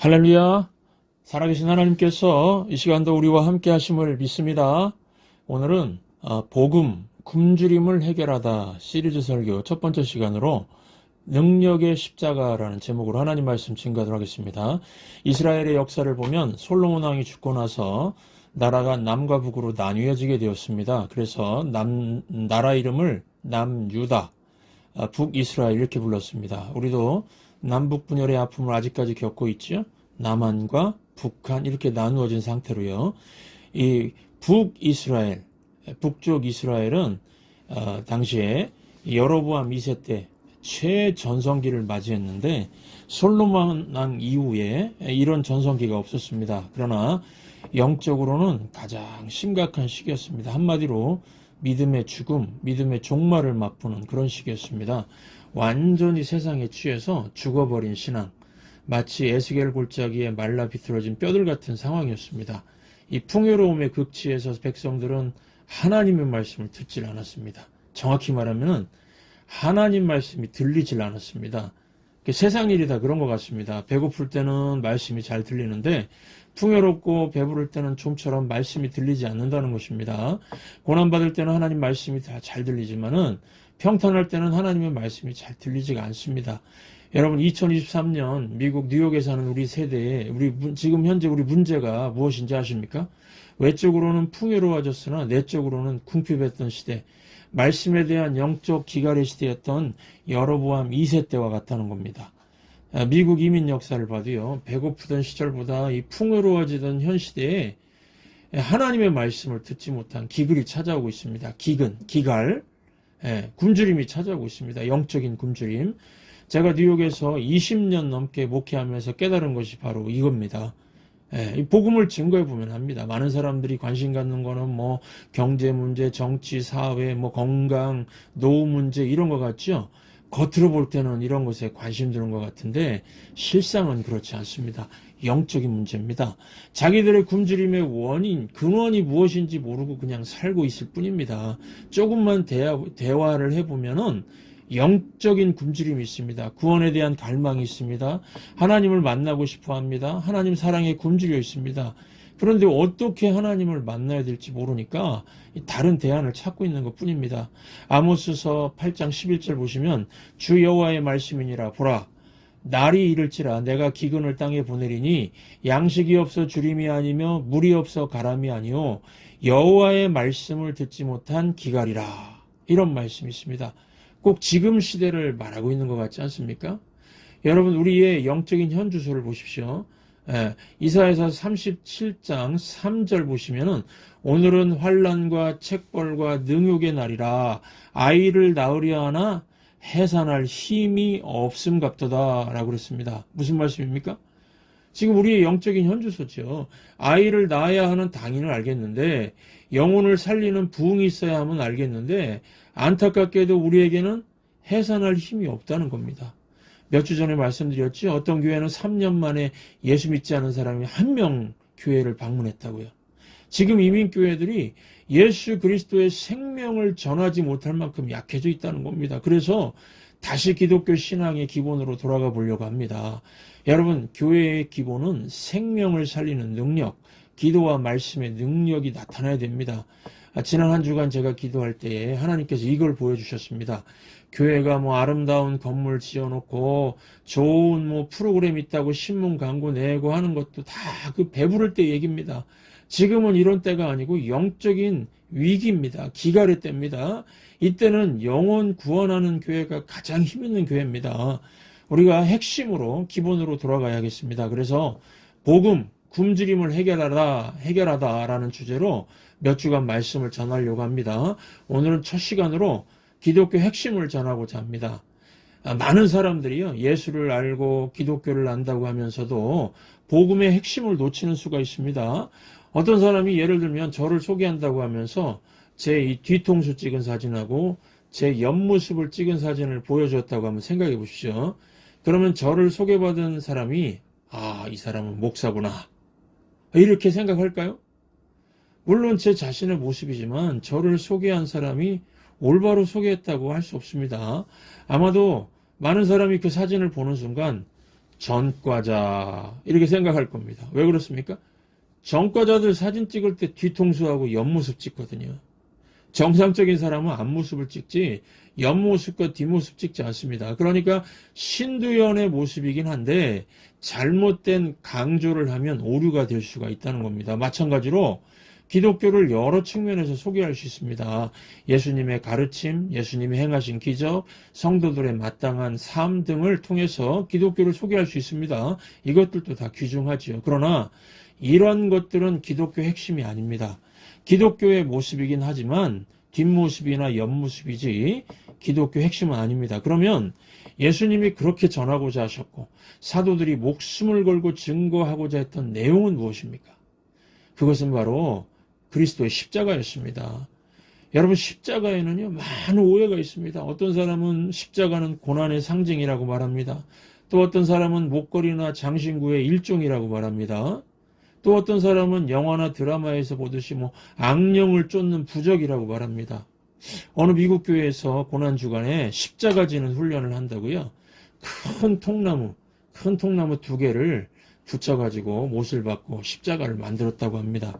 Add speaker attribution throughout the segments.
Speaker 1: 할렐루야. 살아계신 하나님께서 이 시간도 우리와 함께 하심을 믿습니다. 오늘은 복음, 굶주림을 해결하다 시리즈 설교 첫 번째 시간으로 능력의 십자가라는 제목으로 하나님 말씀 증거하도록 하겠습니다. 이스라엘의 역사를 보면 솔로몬 왕이 죽고 나서 나라가 남과 북으로 나뉘어지게 되었습니다. 그래서 나라 이름을 남유다, 북이스라엘 이렇게 불렀습니다. 우리도 남북 분열의 아픔을 아직까지 겪고 있죠. 남한과 북한 이렇게 나누어진 상태로요. 이 북이스라엘, 북쪽 이스라엘은 당시에 여로보암 2세 때 최전성기를 맞이했는데 솔로몬 왕 이후에 이런 전성기가 없었습니다. 그러나 영적으로는 가장 심각한 시기였습니다. 한마디로 믿음의 죽음, 믿음의 종말을 맛보는 그런 시기였습니다. 완전히 세상에 취해서 죽어버린 신앙, 마치 에스겔 골짜기에 말라 비틀어진 뼈들 같은 상황이었습니다. 이 풍요로움의 극치에서 백성들은 하나님의 말씀을 듣질 않았습니다. 정확히 말하면 하나님 말씀이 들리질 않았습니다. 세상 일이 다 그런 것 같습니다. 배고플 때는 말씀이 잘 들리는데 풍요롭고 배부를 때는 좀처럼 말씀이 들리지 않는다는 것입니다. 고난받을 때는 하나님 말씀이 다 잘 들리지만은 평탄할 때는 하나님의 말씀이 잘 들리지가 않습니다. 여러분 2023년 미국 뉴욕에 사는 우리 세대에 지금 현재 우리 문제가 무엇인지 아십니까? 외적으로는 풍요로워졌으나 내적으로는 궁핍했던 시대, 말씀에 대한 영적 기갈의 시대였던 여로보암 2세 때와 같다는 겁니다. 미국 이민 역사를 봐도요, 배고프던 시절보다 이 풍요로워지던 현 시대에 하나님의 말씀을 듣지 못한 기글이 찾아오고 있습니다. 기갈, 굶주림이 찾아오고 있습니다. 영적인 굶주림. 제가 뉴욕에서 20년 넘게 목회하면서 깨달은 것이 바로 이겁니다. 이 복음을 증거해 보면 합니다. 많은 사람들이 관심 갖는 거는 뭐 경제 문제, 정치, 사회, 뭐 건강, 노후 문제 이런 것 같죠? 겉으로 볼 때는 이런 것에 관심 두는 것 같은데 실상은 그렇지 않습니다. 영적인 문제입니다. 자기들의 굶주림의 원인, 근원이 무엇인지 모르고 그냥 살고 있을 뿐입니다. 조금만 대화를 해보면은 영적인 굶주림이 있습니다. 구원에 대한 갈망이 있습니다. 하나님을 만나고 싶어 합니다. 하나님 사랑에 굶주려 있습니다. 그런데 어떻게 하나님을 만나야 될지 모르니까 다른 대안을 찾고 있는 것 뿐입니다. 아모스서 8장 11절 보시면 주 여호와의 말씀이니라 보라 날이 이를지라 내가 기근을 땅에 보내리니 양식이 없어 주림이 아니며 물이 없어 가람이 아니요 여호와의 말씀을 듣지 못한 기갈이라 이런 말씀이 있습니다. 꼭 지금 시대를 말하고 있는 것 같지 않습니까? 여러분 우리의 영적인 현주소를 보십시오. 이사야서 37장 3절 보시면은 오늘은 환난과 책벌과 능욕의 날이라 아이를 낳으려 하나 해산할 힘이 없음 같도다 라고 그랬습니다. 무슨 말씀입니까? 지금 우리의 영적인 현주소죠. 아이를 낳아야 하는 당연을 알겠는데 영혼을 살리는 부흥이 있어야 하면 알겠는데 안타깝게도 우리에게는 해산할 힘이 없다는 겁니다. 몇 주 전에 말씀드렸죠. 어떤 교회는 3년 만에 예수 믿지 않은 사람이 한 명 교회를 방문했다고요. 지금 이민교회들이 예수 그리스도의 생명을 전하지 못할 만큼 약해져 있다는 겁니다. 그래서 다시 기독교 신앙의 기본으로 돌아가 보려고 합니다. 여러분, 교회의 기본은 생명을 살리는 능력, 기도와 말씀의 능력이 나타나야 됩니다. 지난 한 주간 제가 기도할 때에 하나님께서 이걸 보여주셨습니다. 교회가 뭐 아름다운 건물 지어놓고 좋은 뭐 프로그램 있다고 신문 광고 내고 하는 것도 다 그 배부를 때 얘기입니다. 지금은 이런 때가 아니고 영적인 위기입니다. 기갈의 때입니다. 이때는 영혼 구원하는 교회가 가장 힘있는 교회입니다. 우리가 핵심으로 기본으로 돌아가야겠습니다. 그래서 복음, 굶주림을 해결하다라는 주제로 몇 주간 말씀을 전하려고 합니다. 오늘은 첫 시간으로 기독교 핵심을 전하고자 합니다. 많은 사람들이요, 예수를 알고 기독교를 안다고 하면서도 복음의 핵심을 놓치는 수가 있습니다. 어떤 사람이 예를 들면 저를 소개한다고 하면서 제 이 뒤통수 찍은 사진하고 제 옆모습을 찍은 사진을 보여줬다고 한번 생각해 보십시오. 그러면 저를 소개받은 사람이 이 사람은 목사구나 이렇게 생각할까요? 물론 제 자신의 모습이지만 저를 소개한 사람이 올바로 소개했다고 할 수 없습니다. 아마도 많은 사람이 그 사진을 보는 순간 전과자 이렇게 생각할 겁니다. 왜 그렇습니까? 전과자들 사진 찍을 때 뒤통수하고 옆모습 찍거든요. 정상적인 사람은 앞모습을 찍지 옆모습과 뒷모습 찍지 않습니다. 그러니까 신두연의 모습이긴 한데 잘못된 강조를 하면 오류가 될 수가 있다는 겁니다. 마찬가지로 기독교를 여러 측면에서 소개할 수 있습니다. 예수님의 가르침, 예수님이 행하신 기적, 성도들의 마땅한 삶 등을 통해서 기독교를 소개할 수 있습니다. 이것들도 다 귀중하지요. 그러나 이런 것들은 기독교 핵심이 아닙니다. 기독교의 모습이긴 하지만 뒷모습이나 옆모습이지 기독교 핵심은 아닙니다. 그러면 예수님이 그렇게 전하고자 하셨고 사도들이 목숨을 걸고 증거하고자 했던 내용은 무엇입니까? 그것은 바로 그리스도의 십자가였습니다. 여러분, 십자가에는요 많은 오해가 있습니다. 어떤 사람은 십자가는 고난의 상징이라고 말합니다. 또 어떤 사람은 목걸이나 장신구의 일종이라고 말합니다. 또 어떤 사람은 영화나 드라마에서 보듯이 악령을 쫓는 부적이라고 말합니다. 어느 미국 교회에서 고난 주간에 십자가 지는 훈련을 한다고요. 큰 통나무 2개를 붙여가지고 못을 받고 십자가를 만들었다고 합니다.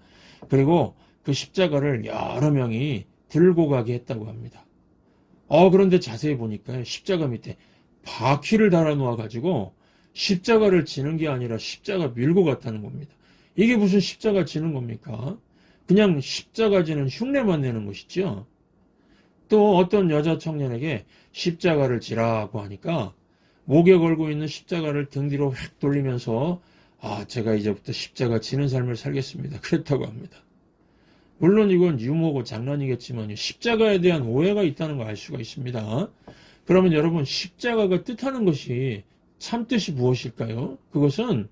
Speaker 1: 그리고 그 십자가를 여러 명이 들고 가게 했다고 합니다. 그런데 자세히 보니까 십자가 밑에 바퀴를 달아 놓아가지고 십자가를 지는 게 아니라 십자가 밀고 갔다는 겁니다. 이게 무슨 십자가 지는 겁니까? 그냥 십자가 지는 흉내만 내는 것이죠. 또 어떤 여자 청년에게 십자가를 지라고 하니까 목에 걸고 있는 십자가를 등 뒤로 휙 돌리면서 제가 이제부터 십자가 지는 삶을 살겠습니다. 그랬다고 합니다. 물론 이건 유머고 장난이겠지만 십자가에 대한 오해가 있다는 걸 알 수가 있습니다. 그러면 여러분, 십자가가 뜻하는 것이 참 뜻이 무엇일까요? 그것은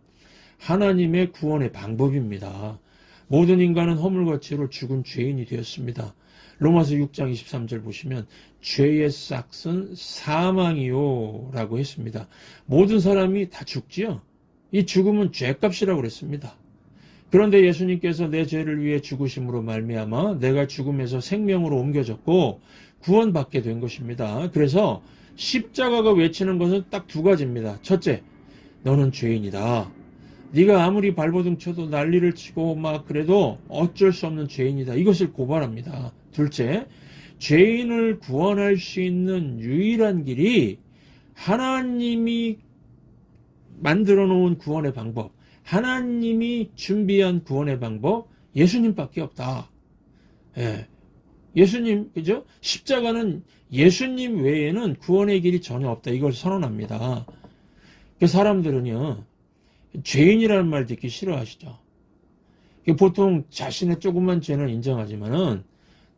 Speaker 1: 하나님의 구원의 방법입니다. 모든 인간은 허물과 죄로 죽은 죄인이 되었습니다. 로마서 6장 23절 보시면 죄의 싹은 사망이요 라고 했습니다. 모든 사람이 다 죽지요. 이 죽음은 죄값이라고 그랬습니다. 그런데 예수님께서 내 죄를 위해 죽으심으로 말미암아 내가 죽음에서 생명으로 옮겨졌고 구원받게 된 것입니다. 그래서 십자가가 외치는 것은 딱 2가지입니다. 첫째, 너는 죄인이다. 네가 아무리 발버둥 쳐도 난리를 치고 그래도 어쩔 수 없는 죄인이다. 이것을 고발합니다. 둘째, 죄인을 구원할 수 있는 유일한 길이 하나님이 만들어 놓은 구원의 방법, 하나님이 준비한 구원의 방법, 예수님밖에 없다. 예수님, 그죠? 십자가는 예수님 외에는 구원의 길이 전혀 없다. 이걸 선언합니다. 그 사람들은요, 죄인이라는 말 듣기 싫어하시죠. 보통 자신의 조그만 죄는 인정하지만은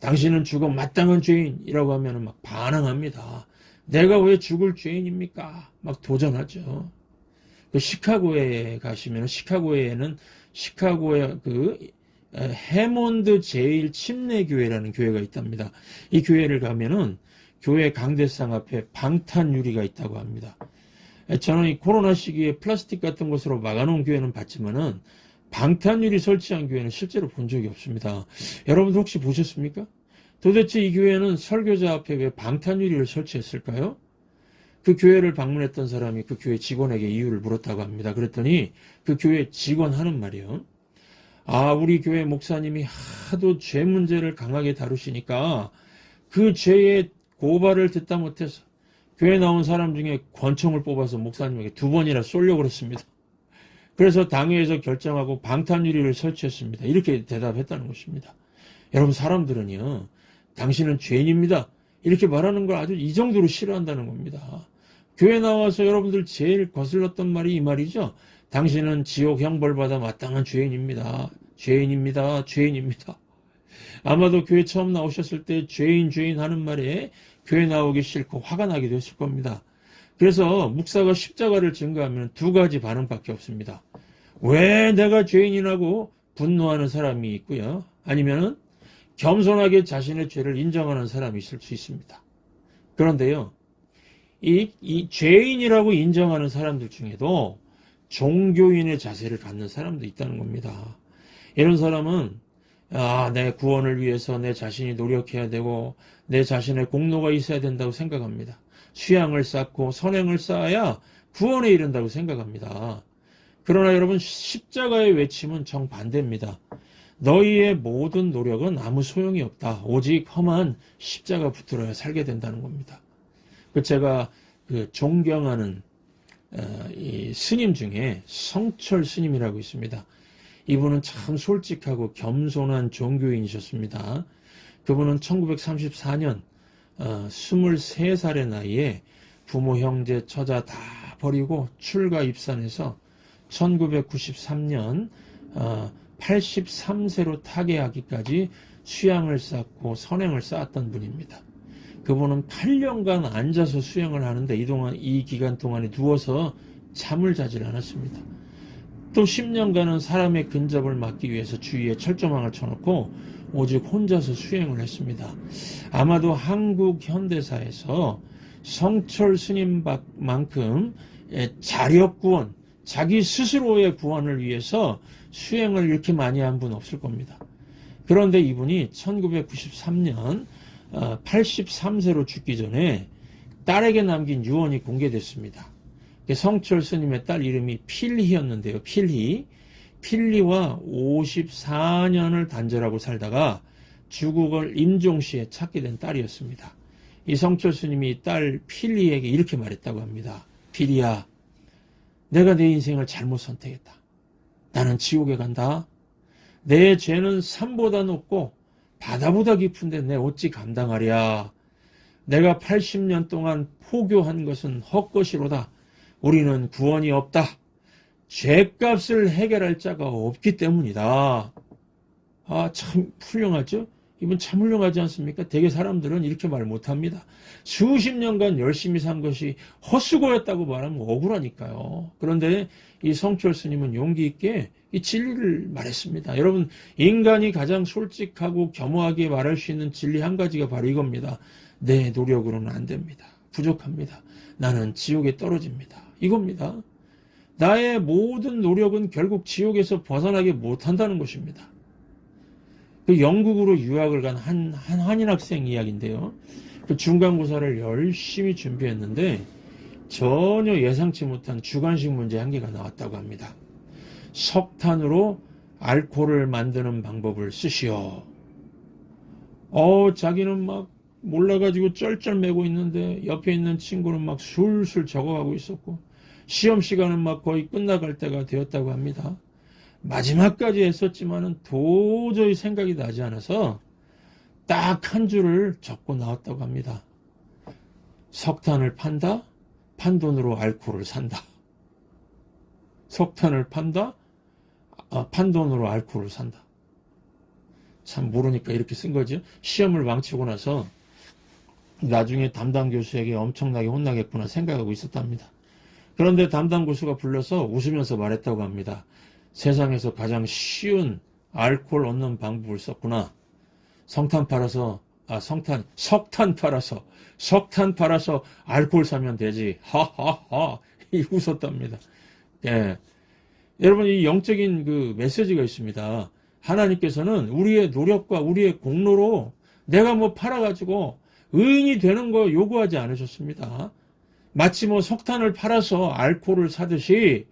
Speaker 1: 당신은 죽어 마땅한 죄인이라고 하면은 반항합니다. 내가 왜 죽을 죄인입니까? 도전하죠. 시카고에 가시면 시카고에는 시카고의 해몬드 제일 침례교회라는 교회가 있답니다. 이 교회를 가면은 교회 강대상 앞에 방탄유리가 있다고 합니다. 저는 이 코로나 시기에 플라스틱 같은 것으로 막아놓은 교회는 봤지만은 방탄유리 설치한 교회는 실제로 본 적이 없습니다. 여러분들 혹시 보셨습니까? 도대체 이 교회는 설교자 앞에 왜 방탄유리를 설치했을까요? 그 교회를 방문했던 사람이 그 교회 직원에게 이유를 물었다고 합니다. 그랬더니 그 교회 직원 하는 말이요. 우리 교회 목사님이 하도 죄 문제를 강하게 다루시니까 그 죄의 고발을 듣다 못해서 교회 나온 사람 중에 권총을 뽑아서 목사님에게 2번이나 쏘려고 그랬습니다. 그래서 당회에서 결정하고 방탄유리를 설치했습니다. 이렇게 대답했다는 것입니다. 여러분, 사람들은요, 당신은 죄인입니다. 이렇게 말하는 걸 아주 이 정도로 싫어한다는 겁니다. 교회 나와서 여러분들 제일 거슬렀던 말이 이 말이죠. 당신은 지옥 형벌받아 마땅한 죄인입니다. 죄인입니다. 죄인입니다. 아마도 교회 처음 나오셨을 때 죄인 하는 말에 교회 나오기 싫고 화가 나기도 했을 겁니다. 그래서 목사가 십자가를 증거하면 2가지 반응밖에 없습니다. 왜 내가 죄인이라고 분노하는 사람이 있고요. 아니면은 겸손하게 자신의 죄를 인정하는 사람이 있을 수 있습니다. 그런데요, 이 죄인이라고 인정하는 사람들 중에도 종교인의 자세를 갖는 사람도 있다는 겁니다. 이런 사람은 내 구원을 위해서 내 자신이 노력해야 되고 내 자신의 공로가 있어야 된다고 생각합니다. 수양을 쌓고 선행을 쌓아야 구원에 이른다고 생각합니다. 그러나 여러분, 십자가의 외침은 정반대입니다. 너희의 모든 노력은 아무 소용이 없다. 오직 험한 십자가 붙들어야 살게 된다는 겁니다. 제가 존경하는 이 스님 중에 성철 스님이라고 있습니다. 이분은 참 솔직하고 겸손한 종교인이셨습니다. 그분은 1934년 23살의 나이에 부모, 형제, 처자 다 버리고 출가 입산해서 1993년 83세로 타계하기까지 수양을 쌓고 선행을 쌓았던 분입니다. 그분은 8년간 앉아서 수행을 하는데 이 기간 동안에 누워서 잠을 자질 않았습니다. 또 10년간은 사람의 근접을 막기 위해서 주위에 철조망을 쳐놓고 오직 혼자서 수행을 했습니다. 아마도 한국 현대사에서 성철 스님만큼 자력구원, 자기 스스로의 구원을 위해서 수행을 이렇게 많이 한 분 없을 겁니다. 그런데 이분이 1993년 83세로 죽기 전에 딸에게 남긴 유언이 공개됐습니다. 성철 스님의 딸 이름이 필희였는데요. 필희와 54년을 단절하고 살다가 주국을 임종시에 찾게 된 딸이었습니다. 이 성철 스님이 딸 필희에게 이렇게 말했다고 합니다. 필희야, 내가 내 인생을 잘못 선택했다. 나는 지옥에 간다. 내 죄는 산보다 높고 바다보다 깊은데 내 어찌 감당하랴. 내가 80년 동안 포교한 것은 헛것이로다. 우리는 구원이 없다. 죄값을 해결할 자가 없기 때문이다. 참 훌륭하죠? 이분 참 훌륭하지 않습니까? 대개 사람들은 이렇게 말 못합니다. 수십 년간 열심히 산 것이 헛수고였다고 말하면 억울하니까요. 그런데 이 성철 스님은 용기 있게 이 진리를 말했습니다. 여러분, 인간이 가장 솔직하고 겸허하게 말할 수 있는 진리 한 가지가 바로 이겁니다. 내 노력으로는 안 됩니다. 부족합니다. 나는 지옥에 떨어집니다. 이겁니다. 나의 모든 노력은 결국 지옥에서 벗어나게 못한다는 것입니다. 영국으로 유학을 간 한 한인 학생 이야기인데요. 중간고사를 열심히 준비했는데 전혀 예상치 못한 주관식 문제 한 개가 나왔다고 합니다. 석탄으로 알코올을 만드는 방법을 쓰시오. 자기는 막 몰라가지고 쩔쩔매고 있는데 옆에 있는 친구는 막 술술 적어가고 있었고 시험 시간은 막 거의 끝나갈 때가 되었다고 합니다. 마지막까지 애썼지만은 도저히 생각이 나지 않아서 딱 한 줄을 적고 나왔다고 합니다. 석탄을 판다, 판 돈으로 알코올을 산다. 석탄을 판다, 판 돈으로 알코올을 산다. 참 모르니까 이렇게 쓴 거죠. 시험을 망치고 나서 나중에 담당 교수에게 엄청나게 혼나겠구나 생각하고 있었답니다. 그런데 담당 교수가 불러서 웃으면서 말했다고 합니다. 세상에서 가장 쉬운 알코올 얻는 방법을 썼구나. 석탄 팔아서 알코올 사면 되지. 하하하. 웃었답니다. 예. 여러분, 이 영적인 그 메시지가 있습니다. 하나님께서는 우리의 노력과 우리의 공로로 내가 뭐 팔아가지고 의인이 되는 거 요구하지 않으셨습니다. 마치 뭐 석탄을 팔아서 알코올을 사듯이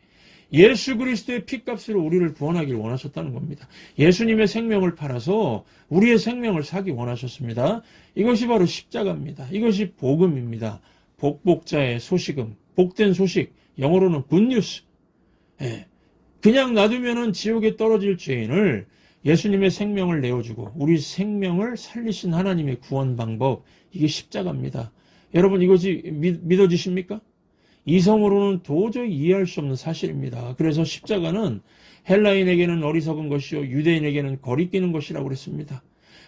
Speaker 1: 예수 그리스도의 피값으로 우리를 구원하길 원하셨다는 겁니다. 예수님의 생명을 팔아서 우리의 생명을 사기 원하셨습니다. 이것이 바로 십자가입니다. 이것이 복음입니다. 복복자의 소식음, 복된 소식, 영어로는 굿뉴스. 예. 그냥 놔두면은 지옥에 떨어질 죄인을 예수님의 생명을 내어주고 우리 생명을 살리신 하나님의 구원 방법, 이게 십자가입니다. 여러분, 이것이 믿어지십니까? 이성으로는 도저히 이해할 수 없는 사실입니다. 그래서 십자가는 헬라인에게는 어리석은 것이요 유대인에게는 거리끼는 것이라고 그랬습니다.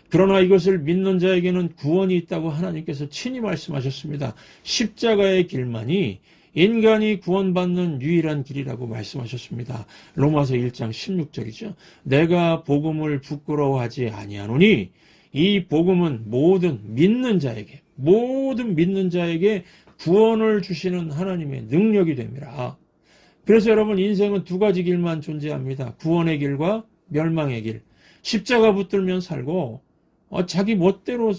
Speaker 1: 그러나 이것을 믿는 자에게는 구원이 있다고 하나님께서 친히 말씀하셨습니다. 십자가의 길만이 인간이 구원받는 유일한 길이라고 말씀하셨습니다. 로마서 1장 16절이죠. 내가 복음을 부끄러워하지 아니하노니 이 복음은 모든 믿는 자에게 구원을 주시는 하나님의 능력이 됩니다. 그래서 여러분, 인생은 두 가지 길만 존재합니다. 구원의 길과 멸망의 길. 십자가 붙들면 살고 자기 멋대로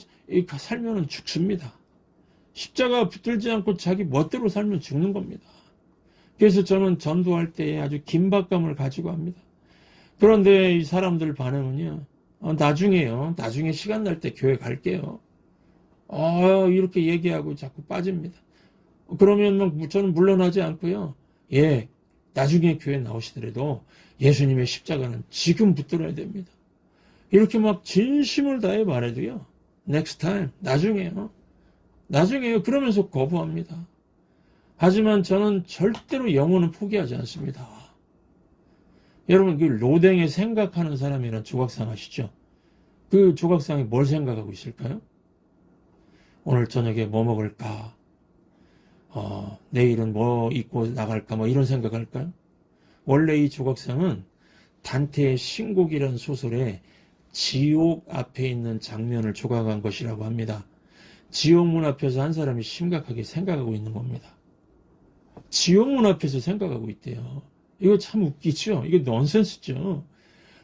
Speaker 1: 살면 죽습니다. 십자가 붙들지 않고 자기 멋대로 살면 죽는 겁니다. 그래서 저는 전도할 때에 아주 긴박감을 가지고 합니다. 그런데 이 사람들 반응은요, 나중에요. 나중에 시간 날 때 교회 갈게요. 이렇게 얘기하고 자꾸 빠집니다. 그러면 막 저는 물러나지 않고요. 예, 나중에 교회 나오시더라도 예수님의 십자가는 지금 붙들어야 됩니다. 이렇게 막 진심을 다해 말해도요. next time, 나중에요. 그러면서 거부합니다. 하지만 저는 절대로 영혼은 포기하지 않습니다. 여러분, 그 로댕에 생각하는 사람이란 조각상 아시죠? 그 조각상이 뭘 생각하고 있을까요? 오늘 저녁에 뭐 먹을까? 내일은 뭐 입고 나갈까? 뭐 이런 생각할까요? 원래 이 조각상은 단테의 신곡이라는 소설에 지옥 앞에 있는 장면을 조각한 것이라고 합니다. 지옥문 앞에서 한 사람이 심각하게 생각하고 있는 겁니다. 지옥문 앞에서 생각하고 있대요. 이거 참 웃기죠? 이거 넌센스죠?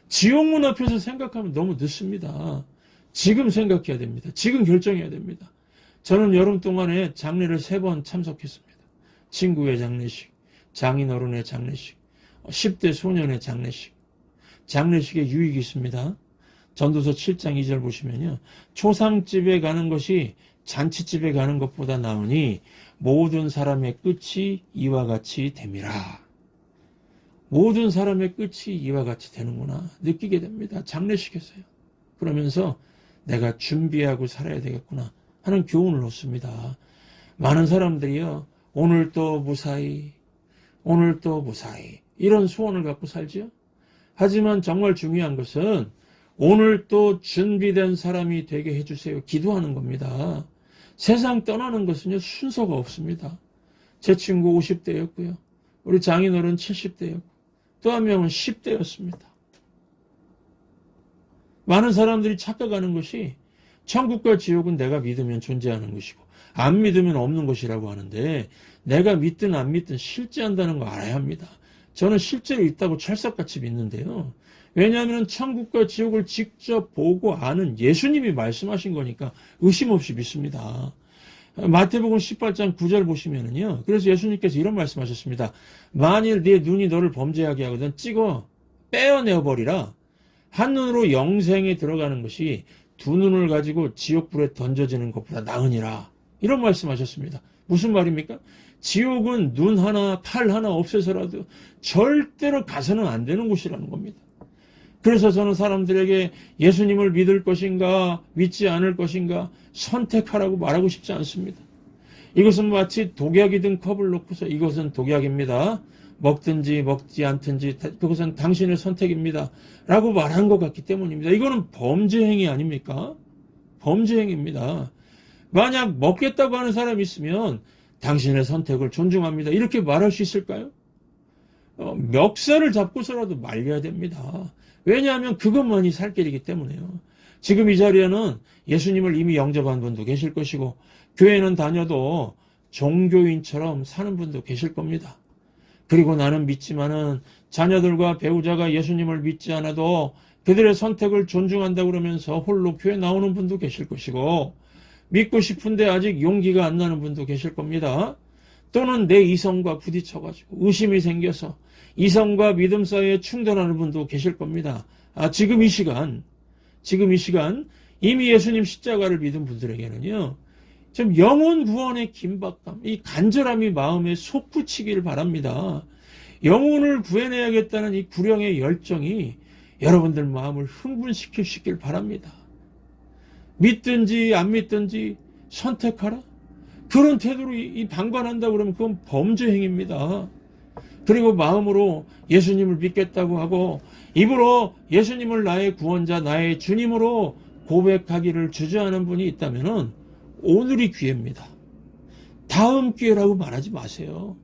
Speaker 1: 지옥문 앞에서 생각하면 너무 늦습니다. 지금 생각해야 됩니다. 지금 결정해야 됩니다. 저는 여름 동안에 장례를 3번 참석했습니다. 친구의 장례식, 장인어른의 장례식, 10대 소년의 장례식. 장례식에 유익이 있습니다. 전도서 7장 2절 보시면요. 초상집에 가는 것이 잔치집에 가는 것보다 나으니 모든 사람의 끝이 이와 같이 됨이라. 모든 사람의 끝이 이와 같이 되는구나 느끼게 됩니다. 장례식에서요. 그러면서 내가 준비하고 살아야 되겠구나 하는 교훈을 얻습니다. 많은 사람들이요. 오늘 또 무사히 이런 소원을 갖고 살지요. 하지만 정말 중요한 것은 오늘 또 준비된 사람이 되게 해주세요. 기도하는 겁니다. 세상 떠나는 것은요. 순서가 없습니다. 제 친구 50대였고요. 우리 장인어른 70대였고 또 한 명은 10대였습니다. 많은 사람들이 착각하는 것이 천국과 지옥은 내가 믿으면 존재하는 것이고 안 믿으면 없는 것이라고 하는데 내가 믿든 안 믿든 실제한다는 거 알아야 합니다. 저는 실제로 있다고 철석같이 믿는데요. 왜냐하면 천국과 지옥을 직접 보고 아는 예수님이 말씀하신 거니까 의심 없이 믿습니다. 마태복음 18장 9절 보시면은요. 그래서 예수님께서 이런 말씀하셨습니다. 만일 네 눈이 너를 범죄하게 하거든 빼어내어 버리라. 한 눈으로 영생에 들어가는 것이 두 눈을 가지고 지옥불에 던져지는 것보다 나으니라. 이런 말씀하셨습니다. 무슨 말입니까? 지옥은 눈 하나, 팔 하나 없애서라도 절대로 가서는 안 되는 곳이라는 겁니다. 그래서 저는 사람들에게 예수님을 믿을 것인가 믿지 않을 것인가 선택하라고 말하고 싶지 않습니다. 이것은 마치 독약이 든 컵을 놓고서 이것은 독약입니다. 먹든지 먹지 않든지 그것은 당신의 선택입니다. 라고 말한 것 같기 때문입니다. 이거는 범죄 행위 아닙니까? 범죄 행위입니다. 만약 먹겠다고 하는 사람이 있으면 당신의 선택을 존중합니다. 이렇게 말할 수 있을까요? 멱살을 잡고서라도 말려야 됩니다. 왜냐하면 그것만이 살 길이기 때문에요. 지금 이 자리에는 예수님을 이미 영접한 분도 계실 것이고 교회는 다녀도 종교인처럼 사는 분도 계실 겁니다. 그리고 나는 믿지만은 자녀들과 배우자가 예수님을 믿지 않아도 그들의 선택을 존중한다고 그러면서 홀로 교회 나오는 분도 계실 것이고 믿고 싶은데 아직 용기가 안 나는 분도 계실 겁니다. 또는 내 이성과 부딪혀가지고 의심이 생겨서 이성과 믿음 사이에 충돌하는 분도 계실 겁니다. 지금 이 시간 이미 예수님 십자가를 믿은 분들에게는요. 좀 영혼 구원의 긴박감, 이 간절함이 마음에 솟구치기를 바랍니다. 영혼을 구해내야겠다는 이 구령의 열정이 여러분들 마음을 흥분시키길 바랍니다. 믿든지 안 믿든지 선택하라. 그런 태도로 방관한다 그러면 그건 범죄 행위입니다. 그리고 마음으로 예수님을 믿겠다고 하고 입으로 예수님을 나의 구원자, 나의 주님으로 고백하기를 주저하는 분이 있다면 오늘이 기회입니다. 다음 기회라고 말하지 마세요.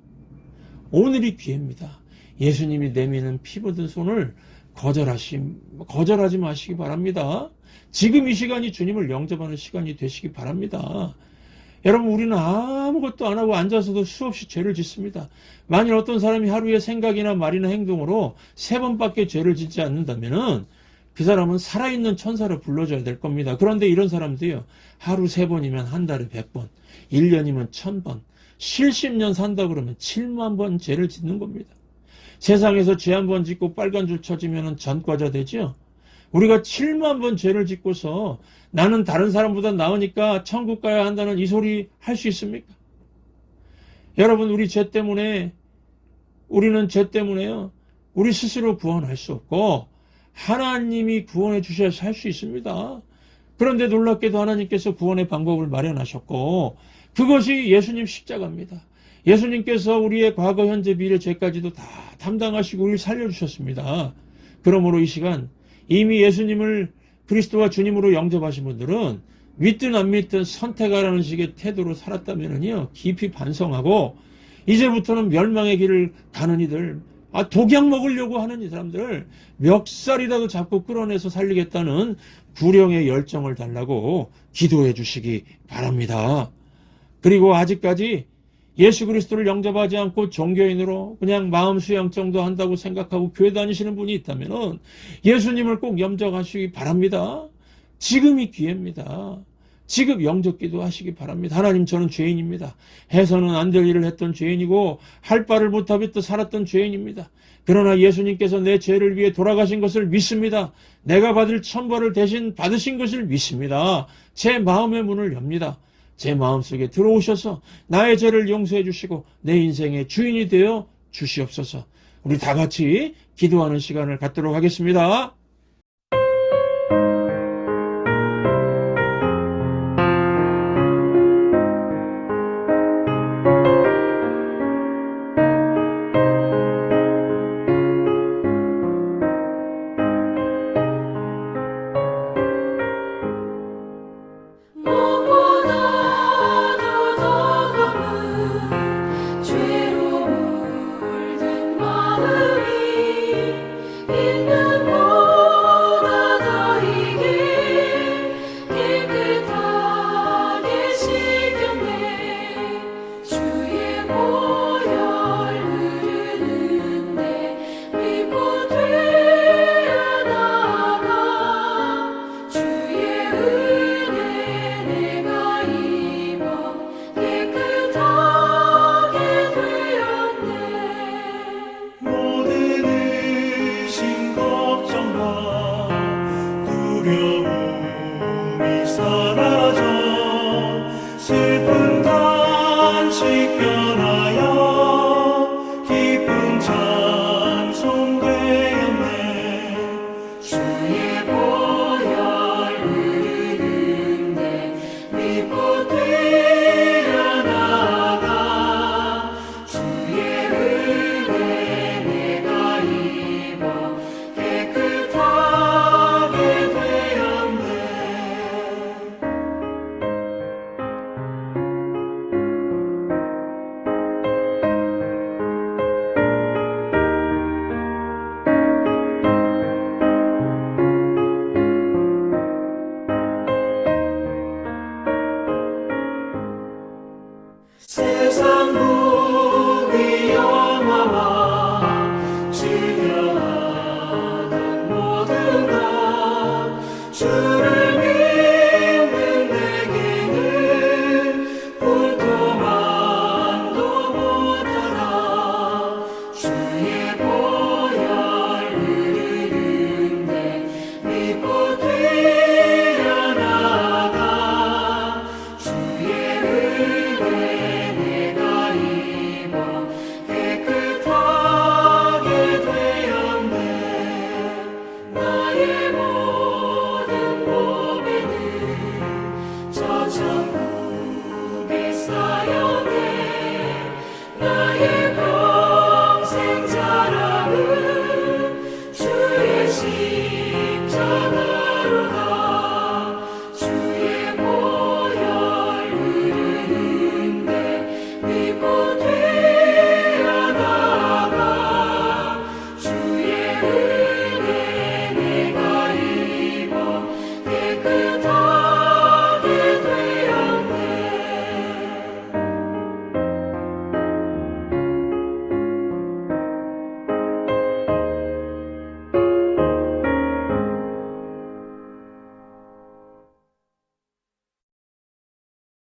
Speaker 1: 오늘이 기회입니다. 예수님이 내미는 피 묻은 손을 거절하지 마시기 바랍니다. 지금 이 시간이 주님을 영접하는 시간이 되시기 바랍니다. 여러분, 우리는 아무것도 안 하고 앉아서도 수없이 죄를 짓습니다. 만일 어떤 사람이 하루에 생각이나 말이나 행동으로 3번밖에 죄를 짓지 않는다면은 그 사람은 살아있는 천사를 불러줘야 될 겁니다. 그런데 이런 사람들이요. 하루 3번이면 한 달에 100번, 1년이면 1000번, 70년 산다 그러면 7만 번 죄를 짓는 겁니다. 세상에서 죄 한 번 짓고 빨간 줄 쳐지면 전과자 되죠. 우리가 7만 번 죄를 짓고서 나는 다른 사람보다 나으니까 천국 가야 한다는 이 소리 할 수 있습니까? 여러분, 우리는 죄 때문에요. 우리 스스로 구원할 수 없고 하나님이 구원해 주셔야 할 수 있습니다. 그런데 놀랍게도 하나님께서 구원의 방법을 마련하셨고 그것이 예수님 십자가입니다. 예수님께서 우리의 과거, 현재, 미래 죄까지도 다 담당하시고 우리를 살려주셨습니다. 그러므로 이 시간 이미 예수님을 그리스도와 주님으로 영접하신 분들은 믿든 안 믿든 선택하라는 식의 태도로 살았다면요, 깊이 반성하고 이제부터는 멸망의 길을 가는 이들, 독약 먹으려고 하는 이 사람들을 멱살이라도 잡고 끌어내서 살리겠다는 구령의 열정을 달라고 기도해 주시기 바랍니다. 그리고 아직까지 예수 그리스도를 영접하지 않고 종교인으로 그냥 마음 수양 정도 한다고 생각하고 교회 다니시는 분이 있다면 예수님을 꼭 영접하시기 바랍니다. 지금이 기회입니다. 지금 영접기도 하시기 바랍니다. 하나님, 저는 죄인입니다. 해서는 안 될 일을 했던 죄인이고 할 바를 못하겠다 살았던 죄인입니다. 그러나 예수님께서 내 죄를 위해 돌아가신 것을 믿습니다. 내가 받을 천벌을 대신 받으신 것을 믿습니다. 제 마음의 문을 엽니다. 제 마음속에 들어오셔서 나의 죄를 용서해 주시고 내 인생의 주인이 되어 주시옵소서. 우리 다 같이 기도하는 시간을 갖도록 하겠습니다.
Speaker 2: 죄로 물든 마음이